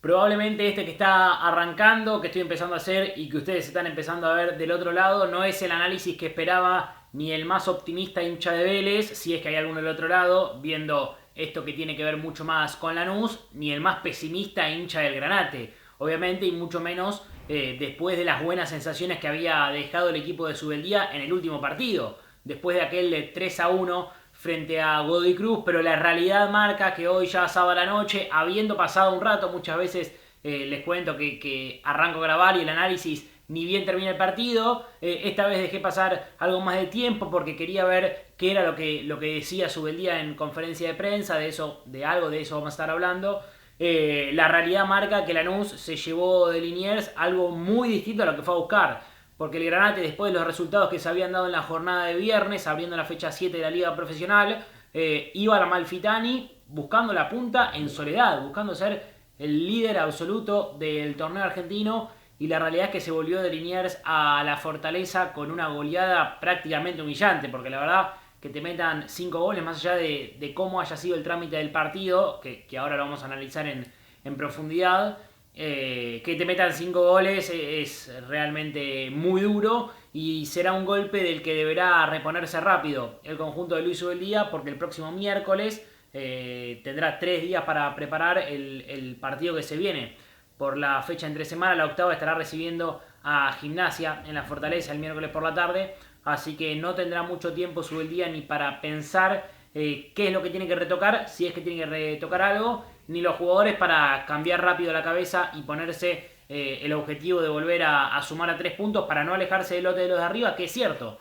Probablemente este que está arrancando, que estoy empezando a hacer y que ustedes están empezando a ver del otro lado, no es el análisis que esperaba ni el más optimista hincha de Vélez, si es que hay alguno del otro lado, viendo esto que tiene que ver mucho más con Lanús, ni el más pesimista hincha del Granate, obviamente, y mucho menos después de las buenas sensaciones que había dejado el equipo de Subeldía en el último partido, después de aquel de 3-1 frente a Godoy Cruz, pero la realidad marca que hoy ya sábado a la noche, habiendo pasado un rato, muchas veces les cuento que arranco a grabar y el análisis ni bien termina el partido, esta vez dejé pasar algo más de tiempo porque quería ver qué era lo que decía Subeldía en conferencia de prensa, de algo de eso vamos a estar hablando. La realidad marca que Lanús se llevó de Liniers algo muy distinto a lo que fue a buscar. Porque el Granate, después de los resultados que se habían dado en la jornada de viernes, abriendo la fecha 7 de la Liga Profesional, iba a la Amalfitani buscando la punta en soledad, buscando ser el líder absoluto del torneo argentino. Y la realidad es que se volvió de Liniers a la Fortaleza con una goleada prácticamente humillante. Porque la verdad que te metan 5 goles, más allá de cómo haya sido el trámite del partido, que ahora lo vamos a analizar en profundidad. Que te metan 5 goles es realmente muy duro y será un golpe del que deberá reponerse rápido el conjunto de Luis Ubeldía, porque el próximo miércoles tendrá 3 días para preparar el partido que se viene. Por la fecha entre semana, la octava estará recibiendo a Gimnasia en la Fortaleza el miércoles por la tarde, así que no tendrá mucho tiempo Ubeldía ni para pensar qué es lo que tiene que retocar, si es que tiene que retocar algo, ni los jugadores para cambiar rápido la cabeza y ponerse el objetivo de volver a sumar a 3 puntos para no alejarse del lote de los de arriba, que es cierto,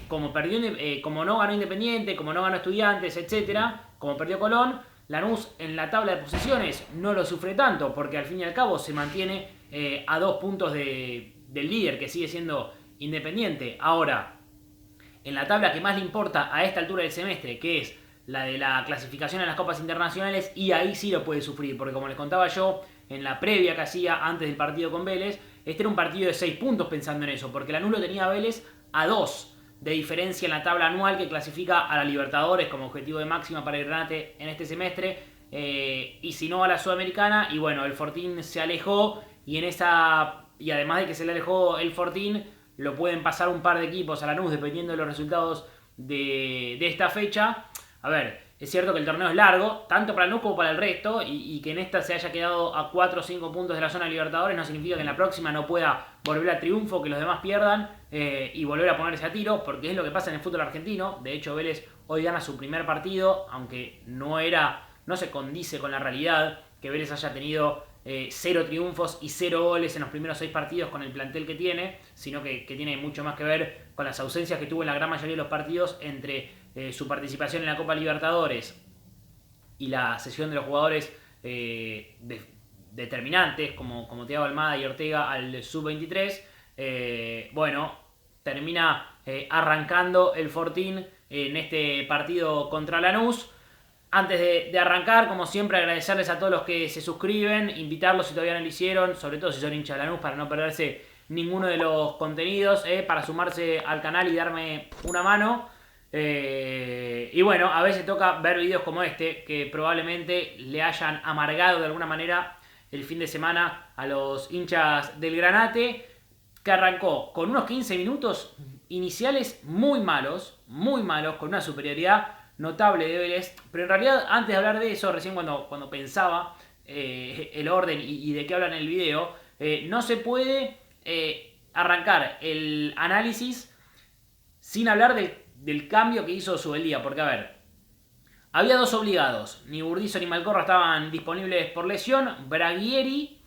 como no ganó Independiente, como no ganó Estudiantes, etcétera, como perdió Colón, Lanús en la tabla de posiciones no lo sufre tanto, porque al fin y al cabo se mantiene a 2 puntos del líder, que sigue siendo Independiente. Ahora, en la tabla que más le importa a esta altura del semestre, que es la de la clasificación a las copas internacionales, y ahí sí lo puede sufrir, porque como les contaba yo en la previa que hacía antes del partido con Vélez, este era un partido de 6 puntos pensando en eso, porque Lanús lo tenía a Vélez a 2 de diferencia en la tabla anual que clasifica a la Libertadores como objetivo de máxima para el Granate en este semestre, y si no a la Sudamericana. Y bueno, el Fortín se alejó, y además de que se le alejó el Fortín, lo pueden pasar un par de equipos a Lanús dependiendo de los resultados de esta fecha. A ver, es cierto que el torneo es largo, tanto para Lanús como para el resto, y que en esta se haya quedado a 4 o 5 puntos de la zona de Libertadores no significa que en la próxima no pueda volver al triunfo, que los demás pierdan y volver a ponerse a tiro, porque es lo que pasa en el fútbol argentino. De hecho, Vélez hoy gana su primer partido, aunque no se condice con la realidad que Vélez haya tenido 0 triunfos y 0 goles en los primeros 6 partidos con el plantel que tiene, sino que tiene mucho más que ver con las ausencias que tuvo en la gran mayoría de los partidos entre su participación en la Copa Libertadores y la sesión de los jugadores determinantes como Thiago Almada y Ortega al sub-23. Bueno, termina arrancando el Fortín en este partido contra Lanús. Antes de arrancar, como siempre, agradecerles a todos los que se suscriben, invitarlos si todavía no lo hicieron, sobre todo si son hinchas de Lanús, para no perderse ninguno de los contenidos, para sumarse al canal y darme una mano. Y bueno, a veces toca ver videos como este, que probablemente le hayan amargado de alguna manera el fin de semana a los hinchas del Granate, que arrancó con unos 15 minutos iniciales muy malos, con una superioridad notable de Vélez. Pero en realidad, antes de hablar de eso, recién cuando pensaba el orden y de qué hablan en el video, no se puede arrancar el análisis sin hablar del cambio que hizo Subeldía. Porque, a ver, había 2 obligados. Ni Burdizo ni Malcorra estaban disponibles por lesión. Braguieri.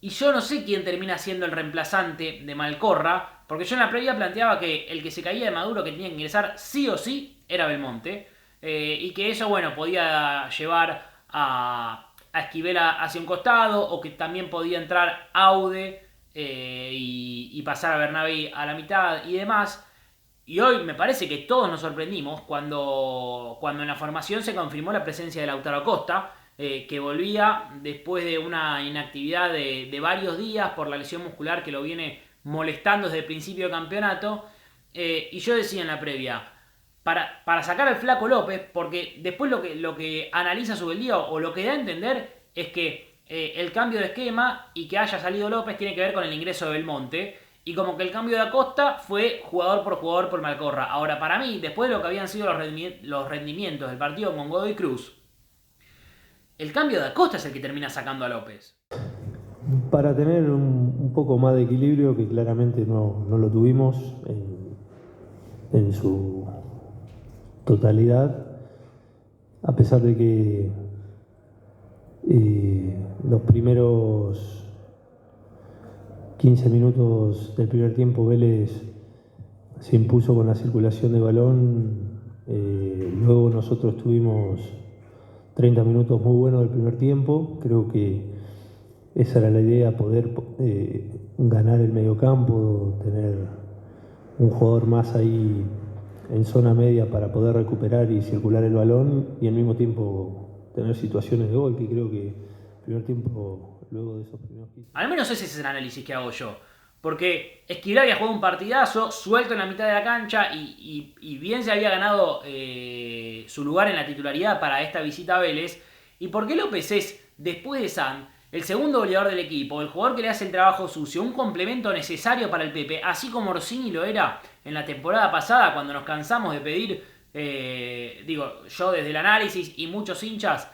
Y yo no sé quién termina siendo el reemplazante de Malcorra, porque yo en la previa planteaba que el que se caía de Maduro, que tenía que ingresar sí o sí, era Belmonte. Y que eso, bueno, podía llevar a Esquivel hacia un costado, o que también podía entrar Aude y pasar a Bernabé a la mitad y demás. Y hoy me parece que todos nos sorprendimos cuando en la formación se confirmó la presencia de Lautaro Acosta, que volvía después de una inactividad de varios días por la lesión muscular que lo viene molestando desde el principio del campeonato. Y yo decía en la previa, para sacar al Flaco López, porque después lo que analiza Subeldía o lo que da a entender es que el cambio de esquema y que haya salido López tiene que ver con el ingreso de Belmonte. Y como que el cambio de Acosta fue jugador por Malcorra. Ahora, para mí, después de lo que habían sido los rendimientos del partido con Godoy Cruz, el cambio de Acosta es el que termina sacando a López. Para tener un poco más de equilibrio, que claramente no lo tuvimos en su totalidad, a pesar de que los primeros 15 minutos del primer tiempo Vélez se impuso con la circulación de balón, luego nosotros tuvimos 30 minutos muy buenos del primer tiempo. Creo que esa era la idea, poder ganar el mediocampo, tener un jugador más ahí en zona media para poder recuperar y circular el balón y al mismo tiempo tener situaciones de gol, que creo que el primer tiempo, luego de esos primeros 15... Al menos ese es el análisis que hago yo. Porque Esquivel había jugado un partidazo, suelto en la mitad de la cancha y bien se había ganado su lugar en la titularidad para esta visita a Vélez. Y porque López es, después de San, el segundo goleador del equipo, el jugador que le hace el trabajo sucio, un complemento necesario para el Pepe, así como Orsini lo era en la temporada pasada cuando nos cansamos de pedir, yo desde el análisis y muchos hinchas,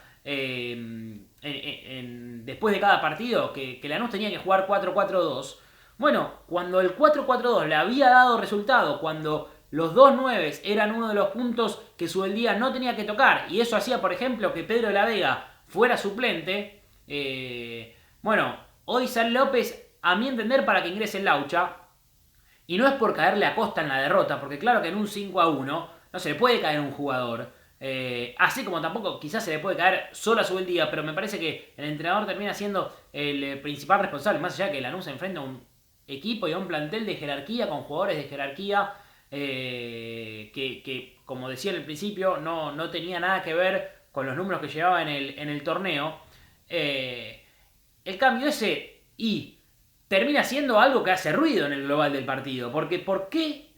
después de cada partido, que Lanús tenía que jugar 4-4-2. Bueno, cuando el 4-4-2 le había dado resultado, cuando los dos nueves eran uno de los puntos que Subeldía no tenía que tocar, y eso hacía, por ejemplo, que Pedro de la Vega fuera suplente, hoy sale López, a mi entender, para que ingrese el Laucha, y no es por caerle a Costa en la derrota, porque claro que en un 5-1 no se le puede caer a un jugador, así como tampoco quizás se le puede caer solo a Subeldía, pero me parece que el entrenador termina siendo el principal responsable, más allá que Lanús se enfrenta a un equipo y a un plantel de jerarquía, con jugadores de jerarquía, que como decía en el principio, no tenía nada que ver con los números que llevaba en el torneo. El cambio ese y termina siendo algo que hace ruido en el global del partido, porque ¿por qué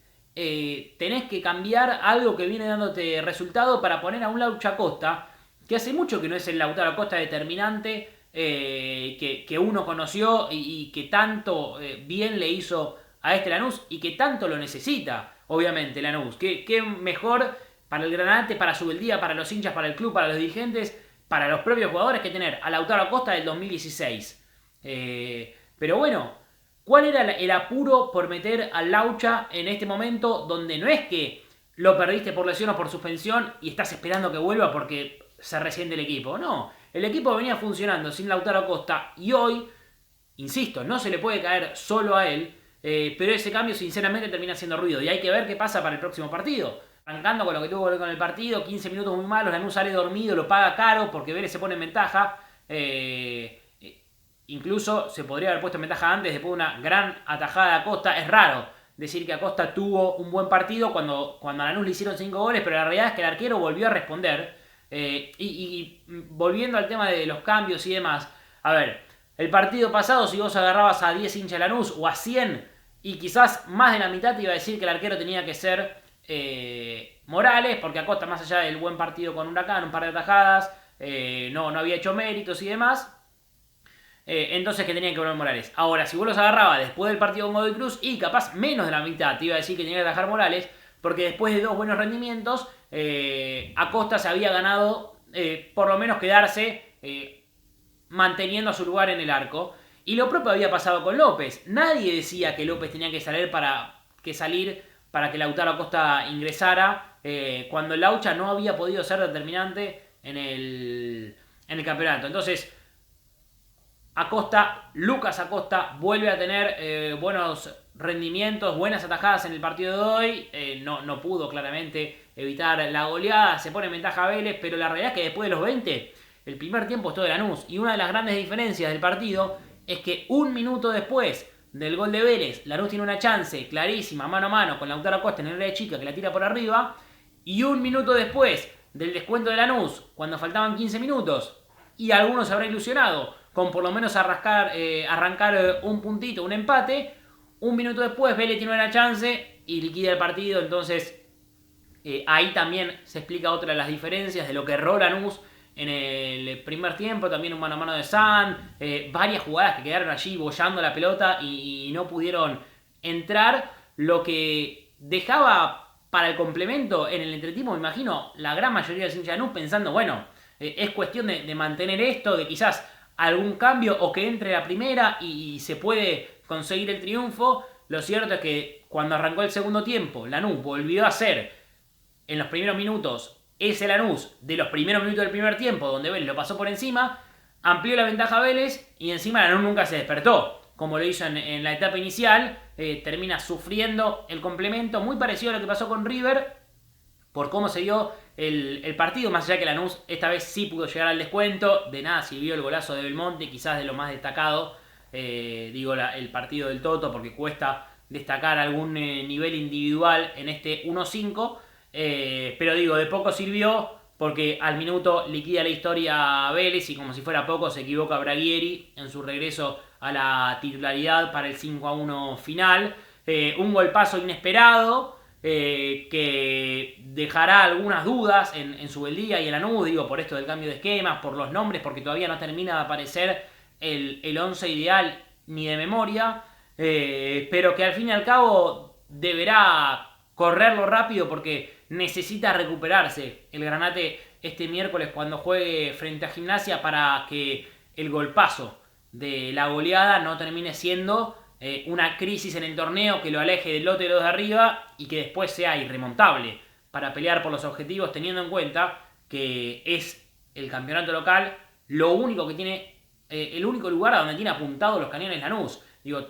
tenés que cambiar algo que viene dándote resultado para poner a un Laucha Acosta, que hace mucho que no es el Lautaro Acosta determinante, que uno conoció y que tanto bien le hizo a este Lanús y que tanto lo necesita, obviamente, Lanús? ¿Qué mejor para el Granate, para Subeldía, para los hinchas, para el club, para los dirigentes, para los propios jugadores, que tener a Lautaro Acosta del 2016? Pero bueno, ¿cuál era el apuro por meter al Laucha en este momento donde no es que lo perdiste por lesión o por suspensión y estás esperando que vuelva porque se resiente el equipo? No, el equipo venía funcionando sin Lautaro Acosta y hoy, insisto, no se le puede caer solo a él, pero ese cambio sinceramente termina haciendo ruido y hay que ver qué pasa para el próximo partido. Arrancando con lo que tuvo que ver con el partido, 15 minutos muy malos, Lanús sale dormido, lo paga caro porque Vélez se pone en ventaja. Incluso se podría haber puesto en ventaja antes, después de una gran atajada de Acosta. Es raro decir que Acosta tuvo un buen partido cuando a Lanús le hicieron 5 goles, pero la realidad es que el arquero volvió a responder. Y volviendo al tema de los cambios y demás, a ver, el partido pasado, si vos agarrabas a 10 hinchas de Lanús o a 100, y quizás más de la mitad te iba a decir que el arquero tenía que ser Morales, porque Acosta, más allá del buen partido con Huracán, un par de atajadas, no había hecho méritos y demás. Entonces que tenían que volver Morales. Ahora, si vos los agarrabas después del partido con Godoy Cruz, y capaz menos de la mitad te iba a decir que tenía que atajar Morales, porque después de 2 buenos rendimientos, Acosta se había ganado por lo menos quedarse manteniendo su lugar en el arco. Y lo propio había pasado con López. Nadie decía que López tenía que salir para que Lautaro Acosta ingresara, cuando el Laucha no había podido ser determinante en el campeonato. Entonces, Lucas Acosta vuelve a tener buenos rendimientos, buenas atajadas en el partido de hoy. No pudo claramente evitar la goleada, se pone en ventaja a Vélez, pero la realidad es que después de los 20, el primer tiempo es todo de Lanús. Y una de las grandes diferencias del partido es que un minuto después del gol de Vélez, Lanús tiene una chance clarísima, mano a mano, con Lautaro Acosta en el área chica, que la tira por arriba. Y un minuto después del descuento de Lanús, cuando faltaban 15 minutos, y algunos se habrá ilusionado con por lo menos arrancar un puntito, un empate, un minuto después Vélez tiene una chance y liquida el partido. Entonces ahí también se explica otra de las diferencias de lo que erró Lanús en el primer tiempo, también un mano a mano de San, varias jugadas que quedaron allí boyando la pelota y no pudieron entrar, lo que dejaba para el complemento en el entretiempo, me imagino, la gran mayoría de los hinchas de Lanús pensando, bueno, es cuestión de mantener esto, de quizás algún cambio o que entre la primera y se puede conseguir el triunfo. Lo cierto es que cuando arrancó el segundo tiempo, Lanús volvió a ser en los primeros minutos ese Lanús de los primeros minutos del primer tiempo, donde Vélez lo pasó por encima, amplió la ventaja a Vélez y encima Lanús nunca se despertó, como lo hizo en la etapa inicial. Termina sufriendo el complemento, muy parecido a lo que pasó con River, por cómo se dio el partido, más allá que Lanús esta vez sí pudo llegar al descuento. De nada sirvió el golazo de Belmonte, quizás de lo más destacado, el partido del Toto, porque cuesta destacar algún nivel individual en este 1-5, pero de poco sirvió, porque al minuto liquida la historia Vélez y como si fuera poco se equivoca Braguieri en su regreso a la titularidad para el 5-1 final. Un golpazo inesperado, que dejará algunas dudas en Subeldía y en Lanús, por esto del cambio de esquemas, por los nombres, porque todavía no termina de aparecer el 11 ideal ni de memoria, pero que al fin y al cabo deberá correrlo rápido porque necesita recuperarse el Granate este miércoles cuando juegue frente a Gimnasia, para que el golpazo de la goleada no termine siendo una crisis en el torneo que lo aleje del lote de los de arriba y que después sea irremontable para pelear por los objetivos, teniendo en cuenta que es el campeonato local lo único que tiene, el único lugar a donde tiene apuntados los cañones Lanús.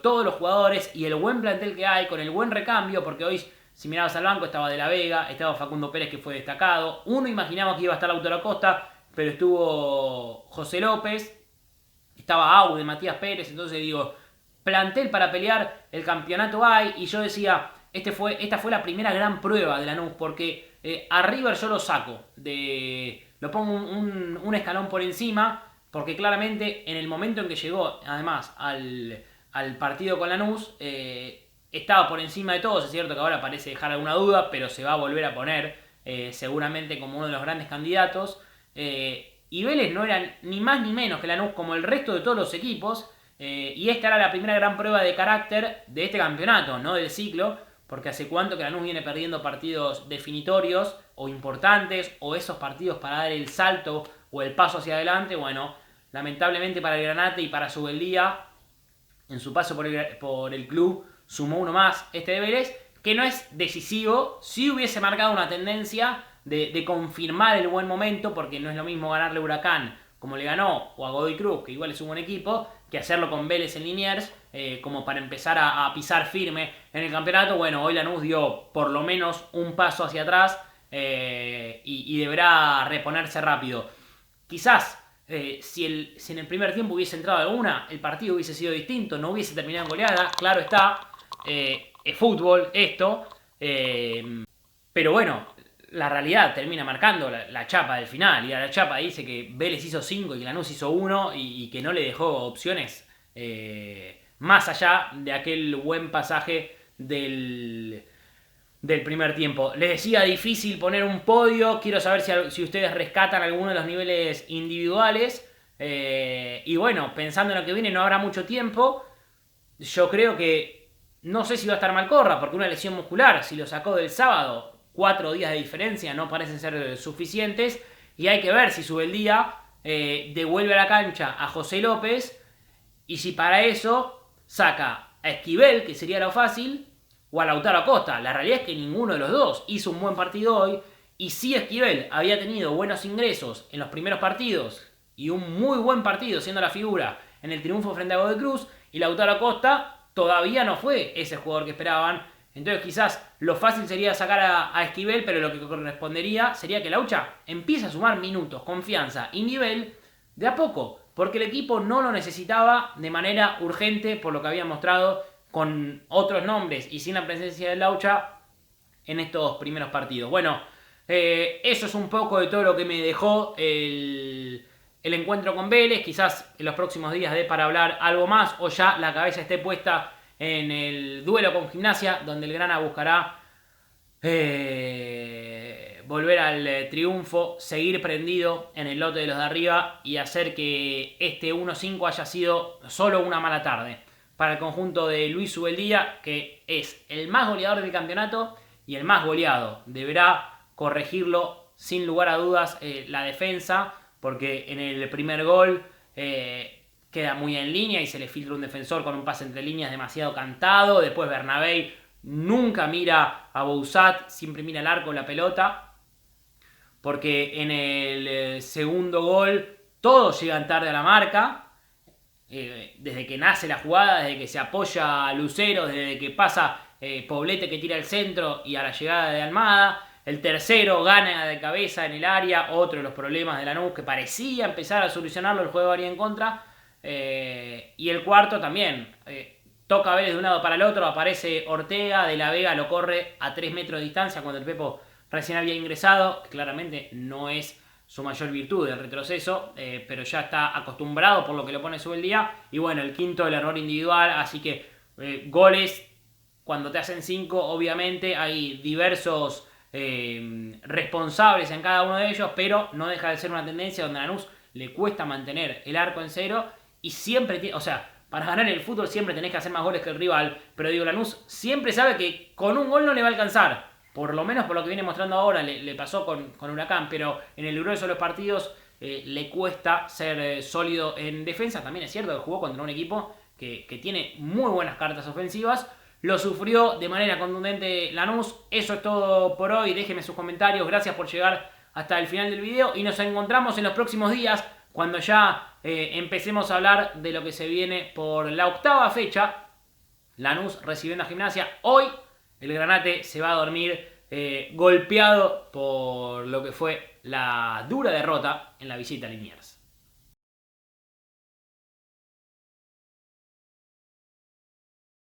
Todos los jugadores y el buen plantel que hay, con el buen recambio, porque hoy, si mirabas al banco, estaba De la Vega, estaba Facundo Pérez, que fue destacado. Uno imaginaba que iba a estar Lautaro Acosta, pero estuvo José López, estaba Aude, Matías Pérez. Entonces plantel para pelear el campeonato hay. Y yo decía, esta fue la primera gran prueba de Lanús, porque a River yo lo saco, lo pongo un escalón por encima, porque claramente en el momento en que llegó, además, al partido con Lanús, estaba por encima de todos. Es cierto que ahora parece dejar alguna duda, pero se va a volver a poner seguramente como uno de los grandes candidatos. Y Vélez no era ni más ni menos que Lanús, como el resto de todos los equipos, y esta era la primera gran prueba de carácter de este campeonato, no del ciclo, porque hace cuánto que Lanús viene perdiendo partidos definitorios o importantes, o esos partidos para dar el salto o el paso hacia adelante. Bueno, lamentablemente para el Granate y para Subeldía, en su paso por el club, sumó uno más este de Vélez, que no es decisivo. Si hubiese marcado una tendencia de confirmar el buen momento, porque no es lo mismo ganarle a Huracán como le ganó, o a Godoy Cruz, que igual es un buen equipo, que hacerlo con Vélez en Liniers, como para empezar a pisar firme en el campeonato. Bueno, hoy Lanús dio por lo menos un paso hacia atrás, y deberá reponerse rápido. Quizás si en el primer tiempo hubiese entrado alguna, el partido hubiese sido distinto, no hubiese terminado en goleada, claro está. Es fútbol esto, pero bueno, la realidad termina marcando la chapa del final, y la chapa dice que Vélez hizo 5 y que Lanús hizo 1, y que no le dejó opciones más allá de aquel buen pasaje del primer tiempo. Les decía, difícil poner un podio. Quiero saber si ustedes rescatan alguno de los niveles individuales, y bueno, pensando en lo que viene, no habrá mucho tiempo. Yo creo que no sé si va a estar Malcorra, porque una lesión muscular, si lo sacó del sábado, 4 días de diferencia no parecen ser suficientes, y hay que ver si Subeldía devuelve a la cancha a José López, y si para eso saca a Esquivel, que sería lo fácil, o a Lautaro Acosta. La realidad es que ninguno de los dos hizo un buen partido hoy, y si Esquivel había tenido buenos ingresos en los primeros partidos y un muy buen partido siendo la figura en el triunfo frente a Godoy Cruz, y Lautaro Acosta todavía no fue ese jugador que esperaban. Entonces quizás lo fácil sería sacar a Esquivel, pero lo que correspondería sería que Laucha empiece a sumar minutos, confianza y nivel de a poco, porque el equipo no lo necesitaba de manera urgente, por lo que había mostrado con otros nombres y sin la presencia de Laucha en estos primeros partidos. Bueno, eso es un poco de todo lo que me dejó el encuentro con Vélez. Quizás en los próximos días dé para hablar algo más, o ya la cabeza esté puesta en el duelo con Gimnasia, donde el Grana buscará volver al triunfo, seguir prendido en el lote de los de arriba y hacer que este 1-5 haya sido solo una mala tarde para el conjunto de Luis Ubeldía, que es el más goleador del campeonato y el más goleado. Deberá corregirlo sin lugar a dudas la defensa, porque en el primer gol queda muy en línea y se le filtra un defensor con un pase entre líneas demasiado cantado. Después Bernabéi nunca mira a Bouzat, siempre mira al arco la pelota, porque en el segundo gol todos llegan tarde a la marca. Desde que nace la jugada, desde que se apoya a Lucero, desde que pasa Poblete que tira el centro y a la llegada de Almada. El tercero gana de cabeza en el área, otro de los problemas de Lanús que parecía empezar a solucionarlo el juego área en contra. Y el cuarto también, toca Vélez de un lado para el otro, aparece Ortega, De la Vega lo corre a 3 metros de distancia cuando el Pepo recién había ingresado. Claramente no es su mayor virtud el retroceso, pero ya está acostumbrado por lo que lo pone Ubeldía. Y bueno, el quinto, el error individual. Así que goles, cuando te hacen 5, obviamente hay diversos responsables en cada uno de ellos, pero no deja de ser una tendencia donde a Lanús le cuesta mantener el arco en cero y siempre tiene, o sea, para ganar el fútbol siempre tenés que hacer más goles que el rival, pero digo, Lanús siempre sabe que con un gol no le va a alcanzar. Por lo menos por lo que viene mostrando ahora, le pasó con Huracán, pero en el grueso de los partidos le cuesta ser sólido en defensa. También es cierto que jugó contra un equipo que tiene muy buenas cartas ofensivas. Lo sufrió de manera contundente Lanús. Eso es todo por hoy. Déjenme sus comentarios. Gracias por llegar hasta el final del video. Y nos encontramos en los próximos días cuando ya empecemos a hablar de lo que se viene por la octava fecha. Lanús recibiendo a Gimnasia. Hoy el Granate se va a dormir golpeado por lo que fue la dura derrota en la visita a Liniers.